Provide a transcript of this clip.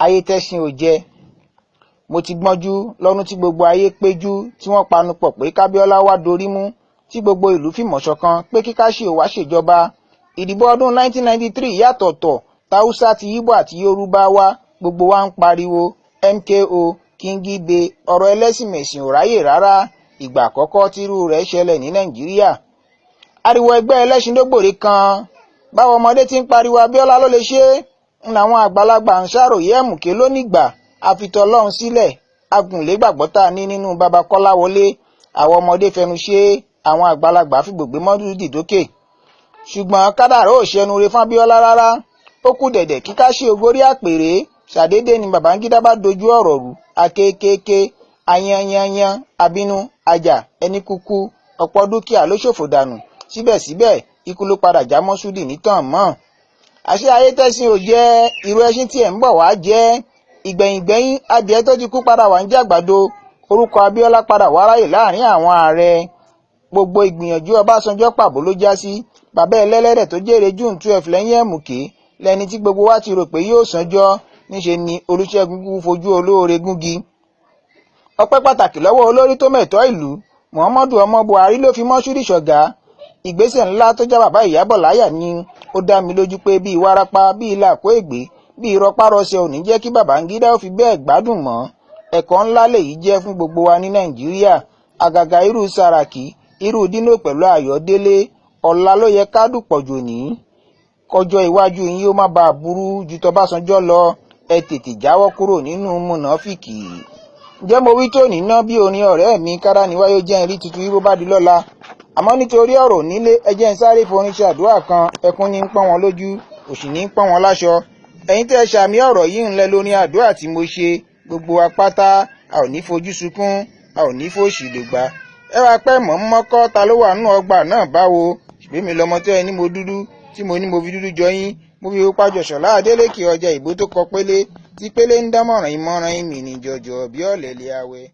ayé tẹ́sìn ò jẹ. Mo ti gbọ́njú lọ́dún tí gbogbo ayé péjú tí wọ́n panupọ̀ pé kábíọ́lá wá dorí mú, tí gbogbo ìlú fìmọ̀ ṣọ̀kan pé kí Káṣíò wá ṣèjọba. Ìdìbò ọdún 1993 yàtọ̀tọ̀, táúsá ti Ìgbò àti Yorùbá wá, gbogbo wa ń pariwo MKO Kingibe, ọ̀rọ̀ ẹlẹ́sìnmẹ̀sìn ò ráyè rárá. Ìgbà àkọ́kọ́ tírú rẹ̀ ṣẹlẹ̀ ní Nàìjíríà. Ariwo ẹgbẹ́ ẹlẹ́ṣindógbòrè kan, báwo ọmọdé ti ń pariwo Abíọ́lá ló lè ṣe é, ń làwọn àgbàlagbà ń ṣàròyé ẹ̀mùké lónìgbà, àfitọ́lọ́run sílẹ̀, agùnlé gbàgbọ́ tá a ní nínú baba Kọ́láwọlé. Àwọn ọmọdé fẹnu ṣe é, àwọn àgbàlagbà fìgbògbé mọ́dúdì dókè. Ṣùgbọ́n kádàrá ò ṣẹnu re fún Abíọ́lá rárá. Ó kù dẹ̀dẹ̀ kí Káṣíò gorí àpèrè. Ṣàdédé ni Babangida bá dojú ọ̀rọ̀ rú, akéékéé, ayanyanyan, abínú, ajá, ẹni kúkú, ọ̀pọ̀ dúkìá ló ṣòfò dànù. Síbẹ̀síbẹ̀ ikú ló padà já Mọ́súdì nítàn mọ́. Àṣé ayé tẹ́sìn ò jẹ́, irú ẹṣin tí ẹ̀ ń bọ̀ wá jẹ́. Ìgbẹ̀yìngbẹ̀yìn adìẹ tó ti kú padà wá ń jẹ àgbàdo. Orúkọ Abíọ́lá padà wá ráyè láàrin àwọn ààrẹ. Gbogbo ìgbìyànjú Ọbásanjọ́ pàbó ló já sí. Bàbá ẹlẹ́lẹ́dẹ̀ tó jèrè June 12 lẹ́yìn ẹ̀mùké, lẹni tí gbogbo wa ti rò pé yóò sànjọ́. Níṣe ni Olúṣẹ́gun kúkú fojú olóore gúngi. Ọpẹ́ pàtàkì lọ́wọ́ olórí tó mẹ̀tọ́ ìlú, Muhammadu ọmọ Buhari ló fi Mọ́ṣúdì ṣọ̀gá. Ìgbésẹ̀ ńlá tó já bàbá Ìyábọ̀ láyà ni. Ó dá mi lójú pé bí wárápá, bí ilà kó ègbé, bí ìrọpárọsẹ̀ ò ní jẹ́ kí Babangida ó fi bẹ́ẹ̀ gbádùn mọ́. Ẹ̀kọ́ ńlá lèyí jẹ́ fún gbogbo wa ní Nàìjíríà. Àgàgà irú Sàràkí, irú Dínò pẹ̀lú Ayọ̀délé, ọ̀la ló yẹ ká dùpọ̀ jò ní. Kọjọ́ iwájú yín ó má bàa burú ju t'Ọbásanjọ́ lọ. Ẹ tètè jáwọ́ kúrò nínú mùnáfìkì. Ǹjẹ́ mo wí tó níná bí orin ọ̀rẹ́ mi kára níwáyé jẹ́ ìrí tuntun yìí bó bá di lọ́la. Àmọ́ nítorí ọ̀rọ̀ nílé ẹjẹ́ ń sáré forin ṣàdúrà kan, ẹkún ní ń pọ́n wọn lójú, òṣì ní ń pọ́n wọn láṣọ. Ẹ̀yin tẹ́ ṣàmì ọ̀rọ̀ yìí ń lẹ lórí àdúrà tí mo ṣe, gbogbo apáta a ò ní fojú sunkún, a ò ní fòṣì lògbà. Ẹ wá pẹ́ mọ̀ ń mọ́kọ́ ta ló wà nínú ọgbà náà báwo. Ṣùgbọ́n mi lọmọ tẹ́ ẹ ní mo dúdú, tí mo ní mo fi dúdú jọ yín, mo fi ó pàjọṣọ̀ láàdélékè ọjà ìbò tó kọ pélé, tí pélé ń dámọ̀ràn ìmọ̀ràn ìmì ní jọjọ bí ọ̀lẹ́lẹ́ awẹ́.